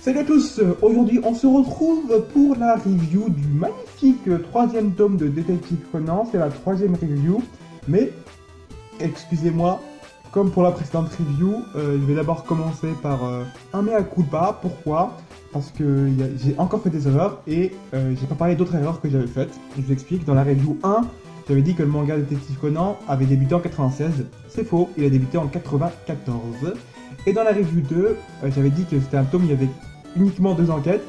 Salut à tous, aujourd'hui on se retrouve pour la review du magnifique troisième tome de Détective Conan, c'est la troisième review, mais excusez-moi, comme pour la précédente review, je vais d'abord commencer par un mea culpa. Pourquoi? Parce que j'ai encore fait des erreurs et j'ai pas parlé d'autres erreurs que j'avais faites. Je vous explique, dans la review 1, j'avais dit que le manga Détective Conan avait débuté en 96, c'est faux, il a débuté en 94. Et dans la review 2, j'avais dit que c'était un tome où il y avait uniquement 2 enquêtes,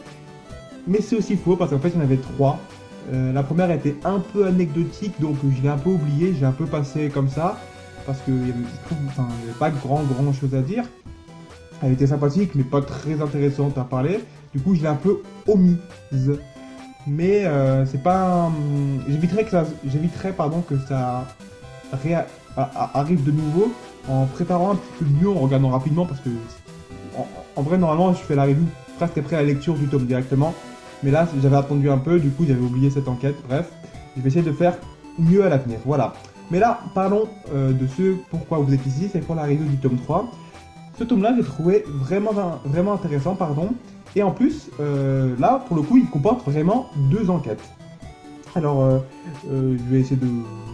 mais c'est aussi faux parce qu'en fait il y en avait 3. La première était un peu anecdotique, donc je l'ai un peu oublié, j'ai un peu passé comme ça, parce que je trouve, enfin, il n'y avait pas grand chose à dire. Elle était sympathique, mais pas très intéressante à parler, du coup je l'ai un peu omise. Mais c'est pas j'éviterais que ça arrive de nouveau en préparant un petit peu mieux, en regardant rapidement, parce que en vrai normalement je fais la review presque après la lecture du tome directement, mais là j'avais attendu un peu, du coup j'avais oublié cette enquête. Bref, je vais essayer de faire mieux à l'avenir, voilà. Mais là parlons de ce pourquoi vous êtes ici, c'est pour la review du tome 3. Ce tome là j'ai trouvé vraiment intéressant, pardon. Et en plus, là, pour le coup, il comporte vraiment 2 enquêtes. Alors, je vais essayer de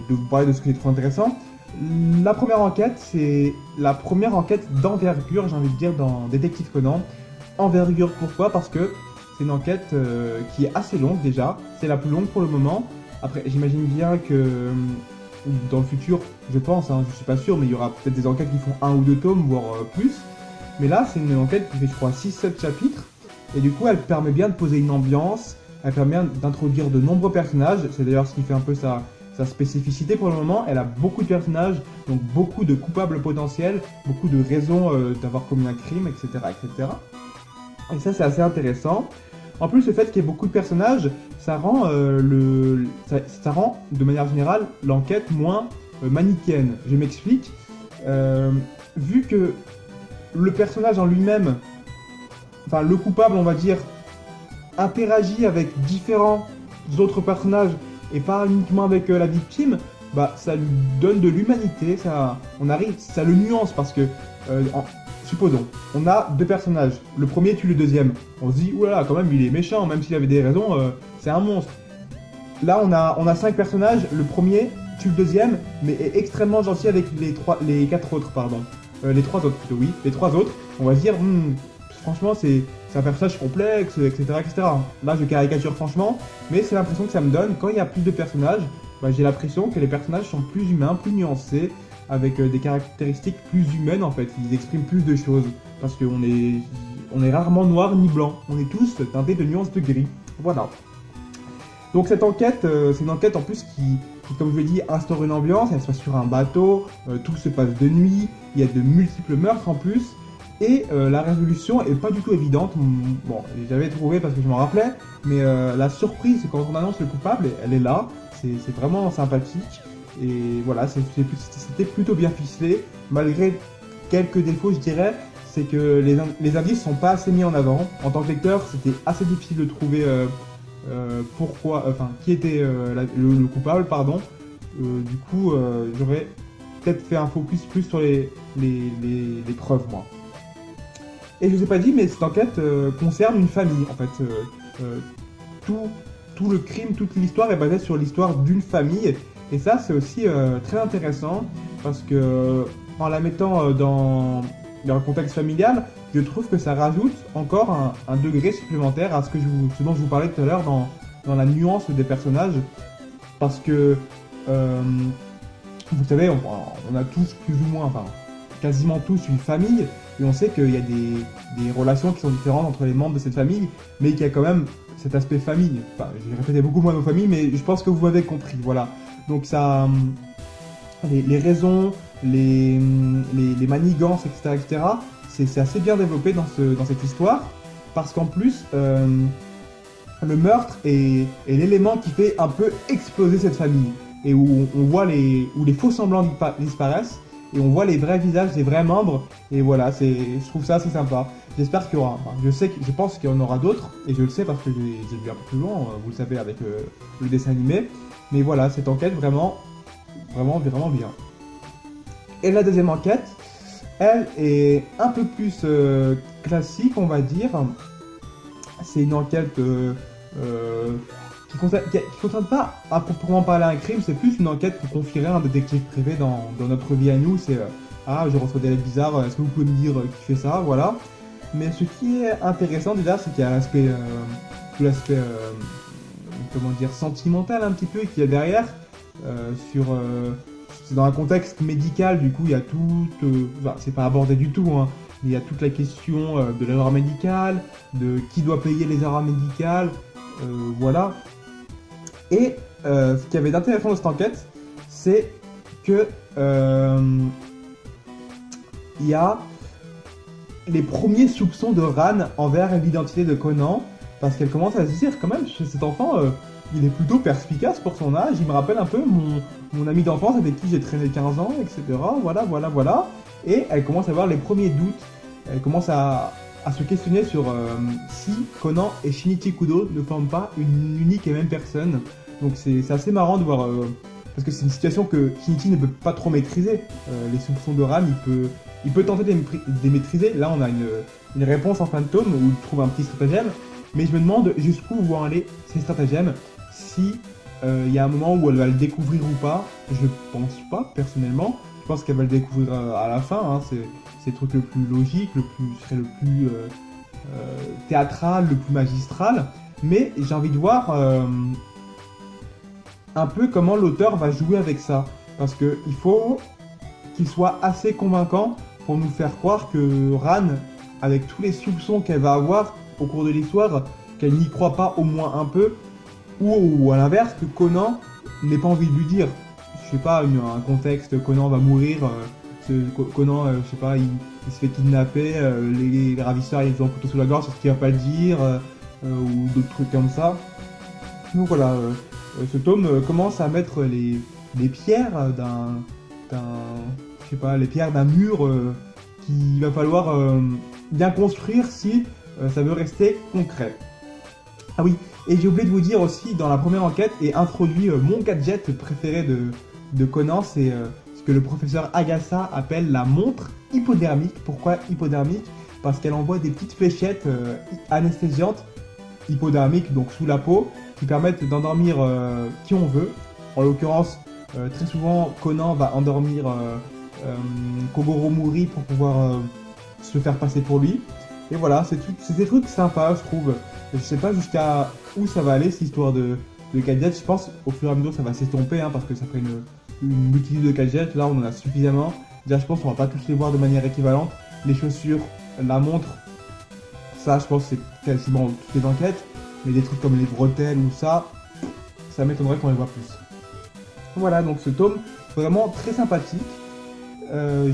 vous parler de ce qui est trop intéressant. La première enquête, c'est la première enquête d'envergure, j'ai envie de dire, dans Détective Conan. Envergure, pourquoi? Parce que c'est une enquête qui est assez longue déjà. C'est la plus longue pour le moment. Après, j'imagine bien que dans le futur, je pense, hein, je suis pas sûr, mais il y aura peut-être des enquêtes qui font 1 ou 2 tomes, voire plus. Mais là, c'est une enquête qui fait, je crois, 6-7 chapitres. Et du coup, elle permet bien de poser une ambiance, elle permet bien d'introduire de nombreux personnages, c'est d'ailleurs ce qui fait un peu sa spécificité pour le moment. Elle a beaucoup de personnages, donc beaucoup de coupables potentiels, beaucoup de raisons d'avoir commis un crime, etc., etc. Et ça, c'est assez intéressant. En plus, le fait qu'il y ait beaucoup de personnages, ça rend, ça rend de manière générale l'enquête moins manichéenne. Je m'explique. Vu que le personnage en lui-même, enfin le coupable on va dire, interagit avec différents autres personnages et pas uniquement avec la victime, bah ça lui donne de l'humanité, ça le nuance parce que supposons, on a 2 personnages, le premier tue le deuxième, on se dit oulala quand même il est méchant, même s'il avait des raisons, c'est un monstre. Là on a 5 personnages, le premier tue le deuxième mais est extrêmement gentil avec les 4 autres, pardon. Les 3 autres plutôt, oui, les 3 autres, on va se dire franchement, c'est un personnage complexe, etc., etc. Là, je caricature franchement, mais c'est l'impression que ça me donne. Quand il y a plus de personnages, bah, j'ai l'impression que les personnages sont plus humains, plus nuancés, avec des caractéristiques plus humaines en fait. Ils expriment plus de choses, parce qu'on est rarement noir ni blanc. On est tous teintés de nuances de gris. Voilà. Donc cette enquête, c'est une enquête en plus qui, comme je l'ai dit, instaure une ambiance. Elle se passe sur un bateau, tout se passe de nuit, il y a de multiples meurtres en plus. Et la résolution est pas du tout évidente. Bon, j'avais trouvé parce que je m'en rappelais, mais la surprise quand on annonce le coupable, elle est là. C'est vraiment sympathique. Et voilà, c'était plutôt bien ficelé, malgré quelques défauts, je dirais. C'est que les indices sont pas assez mis en avant. En tant que lecteur, c'était assez difficile de trouver qui était le coupable, pardon. Du coup, j'aurais peut-être fait un focus plus sur les preuves, moi. Et je vous ai pas dit, mais cette enquête concerne une famille, en fait. Tout le crime, toute l'histoire est basée sur l'histoire d'une famille. Et ça, c'est aussi très intéressant, parce que en la mettant dans un contexte familial, je trouve que ça rajoute encore un degré supplémentaire à ce dont je vous parlais tout à l'heure dans la nuance des personnages. Parce que, vous savez, on a tous plus ou moins, enfin, quasiment tous une famille, et on sait qu'il y a des relations qui sont différentes entre les membres de cette famille, mais qu'il y a quand même cet aspect famille. Enfin, j'ai répété beaucoup moins nos familles, mais je pense que vous m'avez compris, voilà. Donc ça, les raisons, les manigances, etc., etc., c'est assez bien développé dans cette histoire, parce qu'en plus, le meurtre est l'élément qui fait un peu exploser cette famille, et où on voit où les faux semblants disparaissent, et on voit les vrais visages des vrais membres, et voilà, je trouve ça assez sympa. J'espère qu'il y aura, je pense qu'il y en aura d'autres, et je le sais parce que j'ai vu un peu plus loin, vous le savez, avec le dessin animé, mais voilà, cette enquête vraiment bien. Et la deuxième enquête, elle est un peu plus classique, on va dire, C'est une enquête qui concerne pas à proprement parler un crime, c'est plus une enquête qui confierait à un détective privé dans notre vie à nous. C'est ah, je reçois des lettres bizarres, est-ce que vous pouvez me dire qui fait ça, voilà. Mais ce qui est intéressant déjà, c'est qu'il y a tout l'aspect, comment dire, sentimental un petit peu qu'il y a derrière. C'est dans un contexte médical, du coup, il y a tout, enfin, c'est pas abordé du tout, hein, mais il y a toute la question de l'erreur médicale, de qui doit payer les erreurs médicales, voilà. Et ce qu'il y avait d'intéressant dans cette enquête, c'est que il y a les premiers soupçons de Ran envers l'identité de Conan, parce qu'elle commence à se dire quand même, chez cet enfant, il est plutôt perspicace pour son âge, il me rappelle un peu mon ami d'enfance avec qui j'ai traîné 15 ans, etc. Voilà, voilà, voilà. Et elle commence à avoir les premiers doutes, elle commence à se questionner sur si Conan et Shinichi Kudo ne forment pas une unique et même personne. Donc c'est assez marrant de voir, parce que c'est une situation que Shinichi ne peut pas trop maîtriser. Les soupçons de Ran, il peut tenter de les maîtriser. Là, on a une réponse en fin de tome où il trouve un petit stratagème. Mais je me demande jusqu'où vont aller ces stratagèmes. Si il y a un moment où elle va le découvrir ou pas. Je pense pas, personnellement. Je pense qu'elle va le découvrir à la fin. Hein. C'est le truc le plus logique, serait le plus théâtral, le plus magistral. Mais j'ai envie de voir un peu comment l'auteur va jouer avec ça. Parce qu'il faut qu'il soit assez convaincant pour nous faire croire que Ran, avec tous les soupçons qu'elle va avoir au cours de l'histoire, qu'elle n'y croit pas au moins un peu, ou à l'inverse, que Conan n'ait pas envie de lui dire. Je sais pas, un contexte, Conan va mourir, Conan, je sais pas, il se fait kidnapper, les ravisseurs ils ont un couteau sous la gorge, c'est ce qu'il va pas le dire, ou d'autres trucs comme ça. Donc voilà, ce tome commence à mettre les pierres je sais pas, les pierres d'un mur qu'il va falloir bien construire si ça veut rester concret. Ah oui, et j'ai oublié de vous dire aussi, dans la première enquête, est introduit mon gadget préféré de Conan, c'est ce que le professeur Agassa appelle la montre hypodermique. Pourquoi hypodermique? Parce qu'elle envoie des petites fléchettes anesthésiantes, hypodermiques, donc sous la peau, qui permettent d'endormir qui on veut. En l'occurrence, très souvent, Conan va endormir Kogoro Mori pour pouvoir se faire passer pour lui. Et voilà, c'est des trucs sympas, je trouve. Je sais pas jusqu'à où ça va aller, cette histoire de gadgets. Je pense au fur et à mesure ça va s'estomper, hein, parce que ça fait une multitude de gadgets. Là, on en a suffisamment. Déjà, je pense qu'on va pas tous les voir de manière équivalente. Les chaussures, la montre, ça, je pense que c'est quasiment toutes les enquêtes. Mais des trucs comme les bretelles ou ça m'étonnerait qu'on les voit plus. Voilà, donc ce tome, vraiment très sympathique.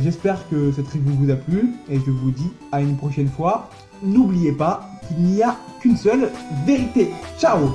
J'espère que cette review vous a plu et je vous dis à une prochaine fois. N'oubliez pas qu'il n'y a qu'une seule vérité. Ciao!